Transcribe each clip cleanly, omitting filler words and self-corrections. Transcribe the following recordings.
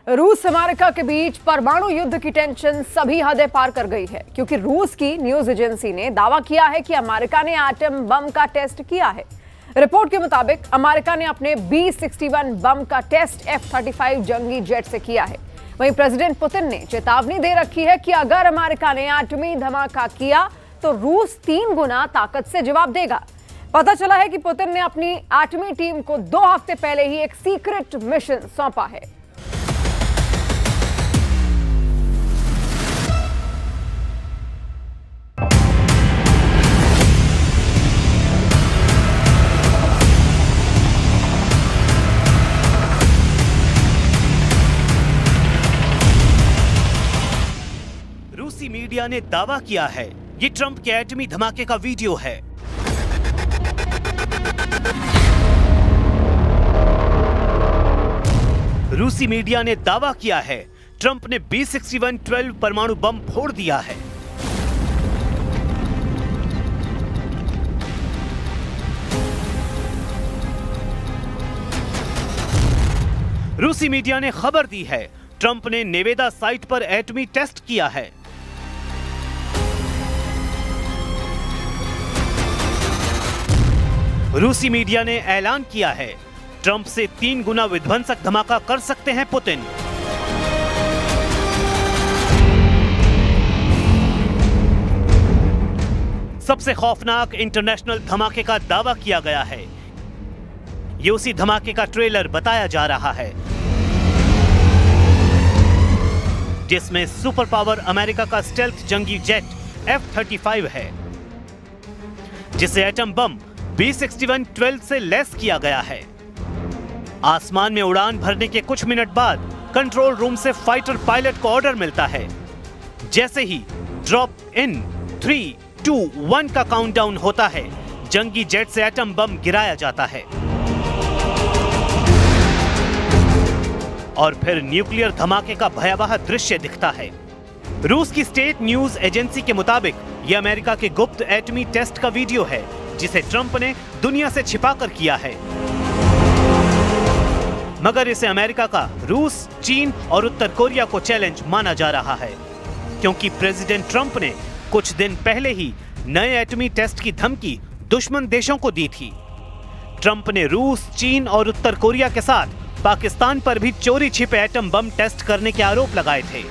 रूस अमेरिका के बीच परमाणु युद्ध की टेंशन सभी हदें पार कर गई है, क्योंकि रूस की न्यूज एजेंसी ने दावा किया है कि अमेरिका ने एटम बम का टेस्ट किया है। रिपोर्ट के मुताबिक अमेरिका ने अपने B-61 बम का टेस्ट F-35 जंगी जेट से किया है। वहीं प्रेसिडेंट पुतिन ने चेतावनी दे रखी है कि अगर अमेरिका ने एटमी धमाका किया तो रूस 3 गुना ताकत से जवाब देगा। पता चला है कि पुतिन ने अपनी एटमी टीम को 2 हफ्ते पहले ही एक सीक्रेट मिशन सौंपा है। रूसी मीडिया ने दावा किया है ये ट्रंप के एटमी धमाके का वीडियो है। रूसी मीडिया ने दावा किया है ट्रंप ने B-61 परमाणु बम फोड़ दिया है। रूसी मीडिया ने खबर दी है ट्रंप ने नेवेदा साइट पर एटमी टेस्ट किया है। रूसी मीडिया ने ऐलान किया है ट्रंप से 3 गुना विध्वंसक धमाका कर सकते हैं पुतिन। सबसे खौफनाक इंटरनेशनल धमाके का दावा किया गया है। ये उसी धमाके का ट्रेलर बताया जा रहा है जिसमें सुपर पावर अमेरिका का स्टेल्थ जंगी जेट F-35 है, जिसे एटम बम B-61 से लैस किया गया है। आसमान में उड़ान भरने के कुछ मिनट बाद कंट्रोल रूम से फाइटर पायलट को ऑर्डर मिलता है। जैसे ही ड्रॉप इन 3, 2, 1 का काउंटडाउन होता है, जंगी जेट से एटम बम गिराया जाता है और फिर न्यूक्लियर धमाके का भयावह दृश्य दिखता है। रूस की स्टेट न्यूज एजेंसी के मुताबिक यह अमेरिका के गुप्त एटमी टेस्ट का वीडियो है, जिसे ट्रंप ने दुनिया से छिपाकर किया है। मगर इसे अमेरिका का रूस, चीन और उत्तर कोरिया को चैलेंज माना जा रहा है, क्योंकि प्रेसिडेंट ट्रंप ने कुछ दिन पहले ही नए एटमी टेस्ट की धमकी दुश्मन देशों को दी थी। ट्रंप ने रूस, चीन और उत्तर कोरिया के साथ पाकिस्तान पर भी चोरी छिपे एटम बम टेस्ट करने के आरोप लगाए थे।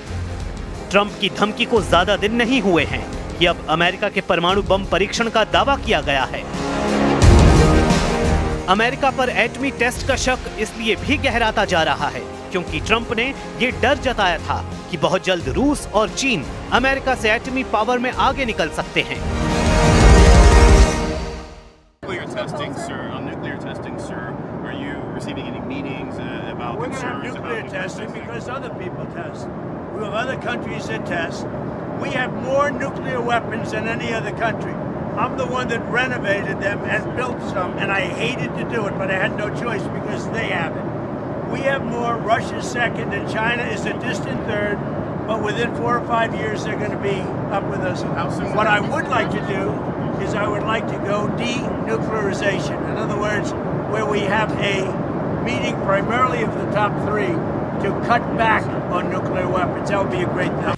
ट्रंप की धमकी को ज्यादा दिन नहीं हुए हैं कि अब अमेरिका के परमाणु बम परीक्षण का दावा किया गया है। अमेरिका पर एटमी टेस्ट का शक इसलिए भी गहराता जा रहा है क्योंकि ट्रंप ने ये डर जताया था कि बहुत जल्द रूस और चीन अमेरिका से एटमी पावर में आगे निकल सकते हैं। We have more nuclear weapons than any other country. I'm the one that renovated them and built some, and I hated to do it, but I had no choice because they have it. We have more. Russia's second, and China is a distant third, but within 4 or 5 years, they're going to be up with us. What I would like to do is I would like to go denuclearization. In other words, where we have a meeting primarily of the top 3 to cut back on nuclear weapons. That would be a great thing.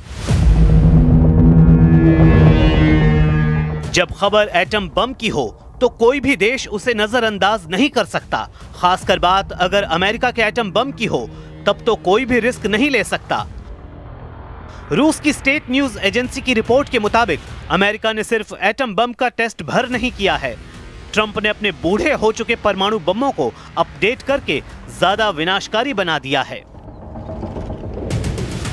जब खबर atom bomb की हो तो कोई भी देश उसे नजरअंदाज नहीं कर सकता। खासकर बात अगर अमेरिका के एटम बम की हो, तब तो कोई भी रिस्क नहीं ले सकता। रूस की स्टेट न्यूज एजेंसी की रिपोर्ट के मुताबिक अमेरिका ने सिर्फ एटम बम का टेस्ट भर नहीं किया है, ट्रंप ने अपने बूढ़े हो चुके परमाणु बमों को अपडेट करके ज्यादा विनाशकारी बना दिया है।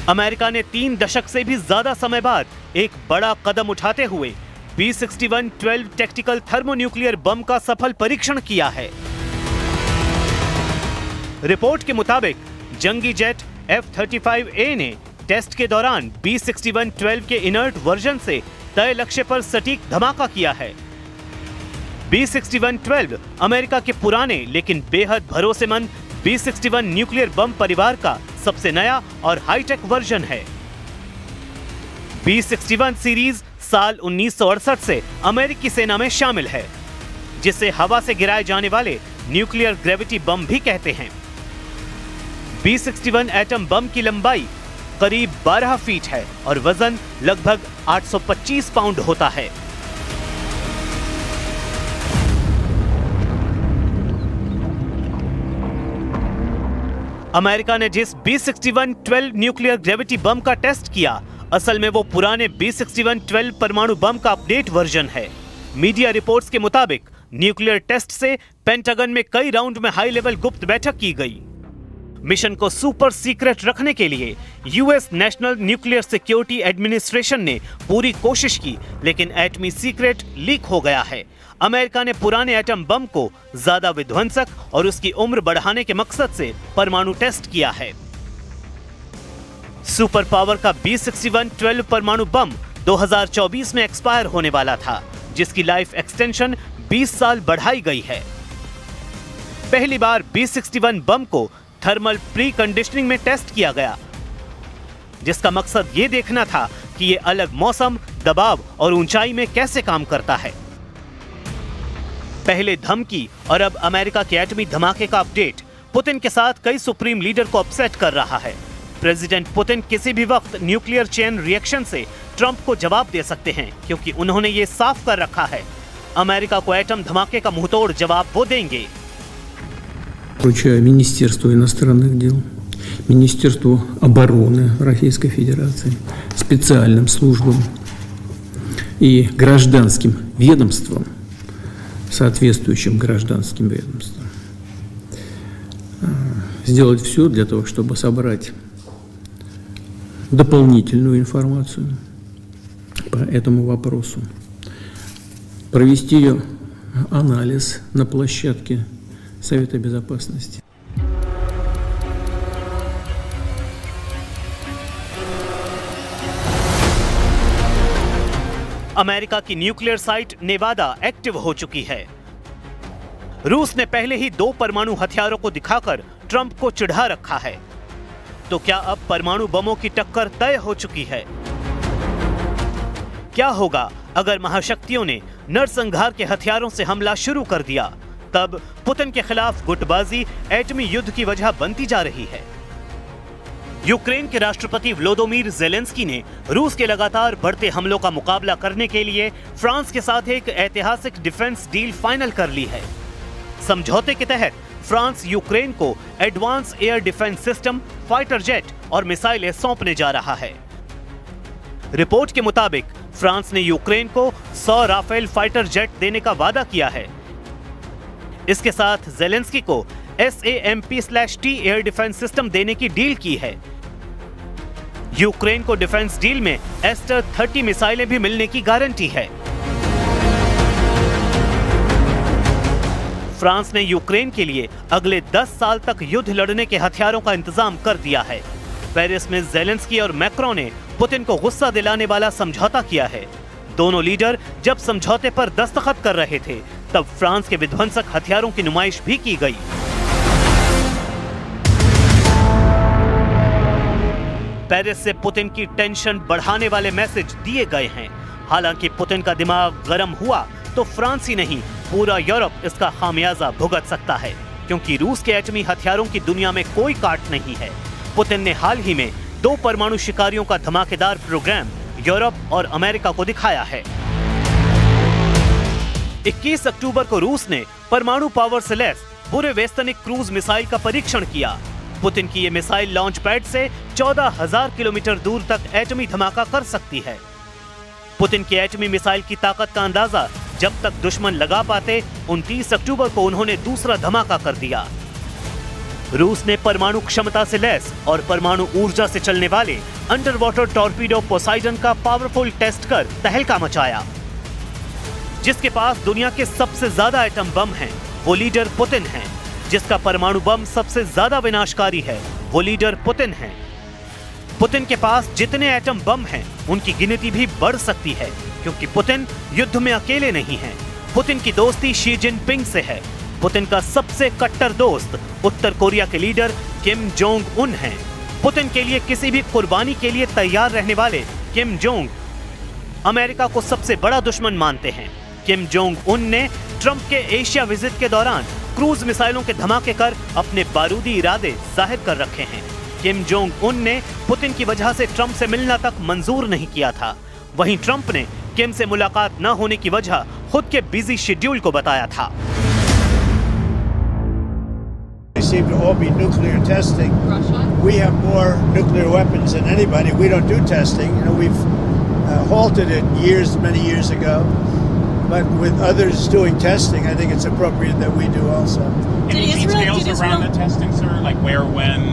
अमेरिका ने 3 दशक से भी ज्यादा समय बाद एक बड़ा कदम उठाते हुए B-61 टैक्टिकल थर्मोन्यूक्लियर बम का सफल परीक्षण किया है। रिपोर्ट के मुताबिक जंगी जेट F-35A ने टेस्ट के दौरान B-61 के इनर्ट वर्जन से तय लक्ष्य पर सटीक धमाका किया है। B-61 अमेरिका के पुराने लेकिन बेहद भरोसेमंद B-61 न्यूक्लियर बम परिवार का सबसे नया और हाईटेक वर्जन है। B-61 सीरीज साल 1968 से अमेरिकी सेना में शामिल है, जिसे हवा से गिराए जाने वाले न्यूक्लियर ग्रेविटी बम भी कहते हैं। B-61 एटम बम की लंबाई करीब 12 फीट है और वजन लगभग 825 पाउंड होता है। अमेरिका ने जिस B-61 12 न्यूक्लियर ग्रेविटी बम का टेस्ट किया, असल में वो पुराने B-61 12 परमाणु बम का अपडेट वर्जन है। मीडिया रिपोर्ट्स के मुताबिक न्यूक्लियर टेस्ट से पेंटागन में कई राउंड में हाई लेवल गुप्त बैठक की गई। मिशन को सुपर सीक्रेट रखने के लिए US national nuclear security administration ने पूरी कोशिश की, लेकिन एटमी सीक्रेट लीक हो गया है। अमेरिका ने पुराने एटम बम को ज्यादा विध्वंसक और उसकी उम्र बढ़ाने के मकसद से परमाणु टेस्ट किया है। सुपर पावर का B-61 12 परमाणु बम 2024 में एक्सपायर होने वाला था, जिसकी लाइफ एक्सटेंशन 20 साल बढ़ाई गई है। पहली बार B-61 बम को थर्मल प्री कंडीशनिंग में टेस्ट किया गया, जिसका मकसद यह देखना था कि यह अलग मौसम, दबाव और ऊंचाई में कैसे काम करता है। पहले धमकी और अब अमेरिका के एटमी धमाके का अपडेट पुतिन के साथ कई सुप्रीम लीडर को अपसेट कर रहा है। प्रेसिडेंट पुतिन किसी भी वक्त न्यूक्लियर चेन रिएक्शन से ट्रंप को जवाब दे सकते हैं, क्योंकि उन्होंने ये साफ कर रखा है, अमेरिका को एटम धमाके का मुंहतोड़ जवाब वो देंगे। Поручаю Министерству иностранных дел, Министерству обороны Российской Федерации, специальным службам и гражданским ведомствам, соответствующим гражданским ведомствам, сделать все для того, чтобы собрать дополнительную информацию по этому вопросу, провести ее анализ на площадке Совета Безопасности. अमेरिका की न्यूक्लियर साइट नेवादा एक्टिव हो चुकी है। रूस ने पहले ही 2 परमाणु हथियारों को दिखाकर ट्रंप को चिढ़ा रखा है। तो क्या अब परमाणु बमों की टक्कर तय हो चुकी है? क्या होगा अगर महाशक्तियों ने नरसंहार के हथियारों से हमला शुरू कर दिया? तब पुतिन के खिलाफ गुटबाजी एटमी युद्ध की वजह बनती जा रही है। यूक्रेन के राष्ट्रपति व्लादिमीर ज़ेलेंस्की ने रूस के लगातार बढ़ते हमलों का मुकाबला करने के लिए फ्रांस के साथ एक ऐतिहासिक डिफेंस डील फाइनल कर ली है। समझौते के तहत फ्रांस यूक्रेन को advance air defence system, fighter jet और मिसाइलें सौंपने जा रहा है। रिपोर्ट के मुताबिक फ्रांस ने यूक्रेन को 100 राफेल फाइटर जेट देने का वादा किया है। इसके साथ ज़ेलेंस्की को SAMP/T एयर डिफेंस सिस्टम देने की डील की है। यूक्रेन को डिफेंस डील में एस्टर 30 मिसाइलें भी मिलने की गारंटी है। फ्रांस ने यूक्रेन के लिए अगले 10 साल तक युद्ध लड़ने के हथियारों का इंतजाम कर दिया है। पेरिस में ज़ेलेंस्की और मैक्रों ने पुतिन को गुस्सा दिलाने वाला समझौता किया है। दोनों लीडर जब समझौते पर दस्तखत कर रहे थे, तब फ्रांस के विध्वंसक हथियारों की नुमाइश भी की गई। पेरिस से पुतिन की टेंशन बढ़ाने वाले मैसेज दिए गए हैं। हालांकि पुतिन का दिमाग गर्म हुआ तो फ्रांस ही नहीं, पूरा यूरोप इसका खामियाजा भुगत सकता है, क्योंकि रूस के एटमी हथियारों की दुनिया में कोई काट नहीं है। पुतिन ने हाल ही में 2 परमाणु शिकारियों का धमाकेदार प्रोग्राम यूरोप और अमेरिका को दिखाया है। 21 अक्टूबर को रूस ने परमाणु पावर से लैस बुरेवेस्तनिक क्रूज मिसाइल का परीक्षण किया। पुतिन की ये मिसाइल लॉन्च पैड से 14,000 किलोमीटर दूर तक एटमी धमाका कर सकती है। पुतिन की एटमी मिसाइल की ताकत का अंदाजा जब तक दुश्मन लगा पाते, 29 अक्टूबर को उन्होंने दूसरा धमाका कर दिया। रूस ने परमाणु क्षमता से लैस और परमाणु ऊर्जा से चलने वाले अंडर वाटर टॉर्पीडो पोसाइडन का पावरफुल टेस्ट कर तहलका मचाया। जिसके पास दुनिया के सबसे ज्यादा एटम बम हैं, वो लीडर पुतिन हैं। जिसका परमाणु बम सबसे ज्यादा विनाशकारी है, वो लीडर पुतिन हैं। पुतिन के पास जितने एटम बम हैं, उनकी गिनती भी बढ़ सकती है, क्योंकि पुतिन युद्ध में अकेले नहीं हैं। पुतिन की दोस्ती शी जिनपिंग से है। पुतिन का सबसे कट्टर दोस्त उत्तर कोरिया के लीडर किम जोंग उन हैं। पुतिन के लिए किसी भी कुर्बानी के लिए तैयार रहने वाले किम जोंग अमेरिका को सबसे बड़ा दुश्मन मानते हैं। किम जोंग उन ने ट्रंप के एशिया विजिट के दौरान क्रूज मिसाइलों के धमाके कर अपने बारूदी इरादे जाहिर कर रखे हैं। किम जोंग उन ने पुतिन की वजह से ट्रंप से मिलना तक मंजूर नहीं किया था। वहीं ट्रंप ने किम से मुलाकात न होने की वजह खुद के बिजी शेड्यूल को बताया था। They seem to all be nuclear testing. We have more nuclear weapons than anybody. We don't do testing. You know, we've halted it many years ago. But with others doing testing, I think it's appropriate that we do also. Any details around the testing, sir? Like where, when?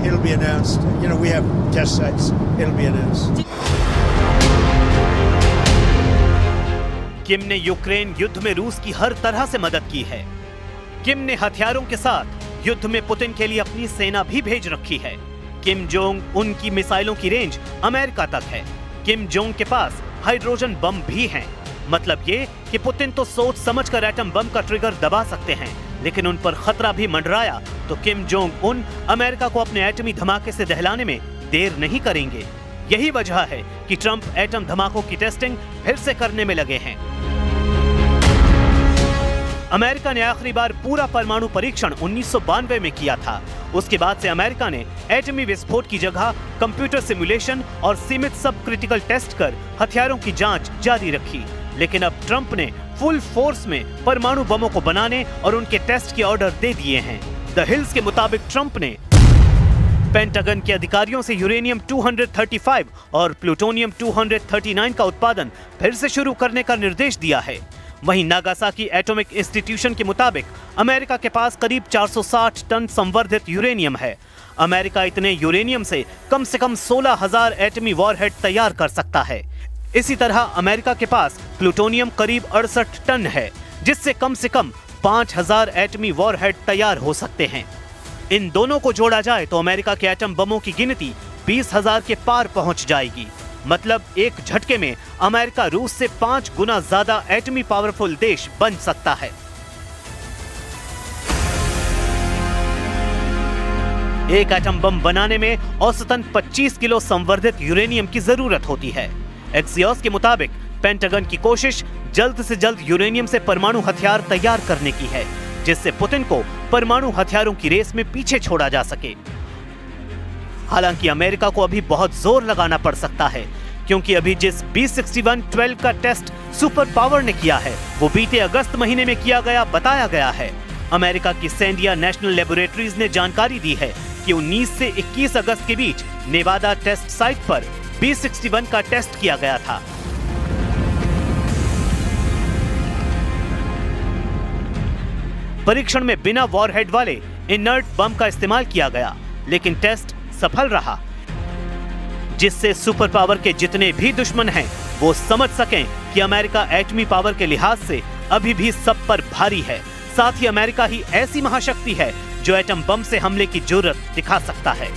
It'll be announced. You know, we have test sites. It'll be announced. किम ने Ukraine युद्ध में रूस की हर तरह से मदद की है। किम ने हथियारों के साथ युद्ध में पुतिन के लिए अपनी सेना भी भेज रखी है। किम जोंग उनकी मिसाइलों की रेंज अमेरिका तक है। किम जोंग के पास हाइड्रोजन बम भी हैं। मतलब ये कि पुतिन तो सोच समझकर एटम बम का ट्रिगर दबा सकते हैं, लेकिन उन पर खतरा भी मंडराया तो किम जोंग उन अमेरिका को अपने एटमी धमाके से दहलाने में देर नहीं करेंगे। यही वजह है कि ट्रंप एटम धमाकों की टेस्टिंग फिर से करने में लगे हैं। अमेरिका ने आखिरी बार पूरा परमाणु परीक्षण 1992 में किया था। उसके बाद से अमेरिका ने एटमी विस्फोट की जगह कंप्यूटर सिमुलेशन और सीमित सब क्रिटिकल टेस्ट कर हथियारों की जांच जारी रखी। लेकिन अब ट्रंप ने फुल फोर्स में परमाणु बमों को बनाने और उनके टेस्ट के ऑर्डर दे दिए हैं। द हिल्स के मुताबिक ट्रंप ने पेंटागन के अधिकारियों से यूरेनियम 235 और प्लूटोनियम 239 का उत्पादन फिर से शुरू करने का निर्देश दिया है। वहीं नागासाकी एटॉमिक इंस्टीट्यूशन के मुताबिक अमेरिका के पास करीब 460 टन संवर्धित यूरेनियम है। अमेरिका इतने यूरेनियम से कम 16,000 एटमी वॉरहेड तैयार कर सकता है। इसी तरह अमेरिका के पास प्लूटोनियम करीब 68 टन है, जिससे कम से कम 5,000 एटमी वॉरहेड तैयार हो सकते हैं। इन दोनों को जोड़ा जाए तो अमेरिका के एटम बमों की गिनती 20,000 के पार पहुंच जाएगी। मतलब एक झटके में अमेरिका रूस से 5 गुना ज्यादा एटमी पावरफुल देश बन सकता है। एक एटम बम बनाने में औसतन 25 किलो संवर्धित यूरेनियम की जरूरत होती है। एक्सियोस के मुताबिक पेंटागन की कोशिश जल्द से जल्द यूरेनियम से परमाणु हथियार तैयार करने की है, जिससे पुतिन को परमाणु हथियारों की रेस में पीछे छोड़ा जा सके। हालांकि अमेरिका को अभी बहुत जोर लगाना पड़ सकता है, क्योंकि अभी जिस B6112 का टेस्ट सुपर पावर ने किया है वो बीते अगस्त महीने में किया गया बताया गया है। अमेरिका की सैंडिया नेशनल लेबोरेटरीज ने जानकारी दी है कि 19 से 21 अगस्त के बीच नेवादा टेस्ट साइट पर B61 का टेस्ट किया गया था। परीक्षण में बिना वॉरहेड वाले इनर्ट बम का इस्तेमाल किया गया, लेकिन टेस्ट सफल रहा, जिससे सुपर पावर के जितने भी दुश्मन हैं वो समझ सकें कि अमेरिका एटमी पावर के लिहाज से अभी भी सब पर भारी है। साथ ही अमेरिका ही ऐसी महाशक्ति है जो एटम बम से हमले की जुर्रत दिखा सकता है।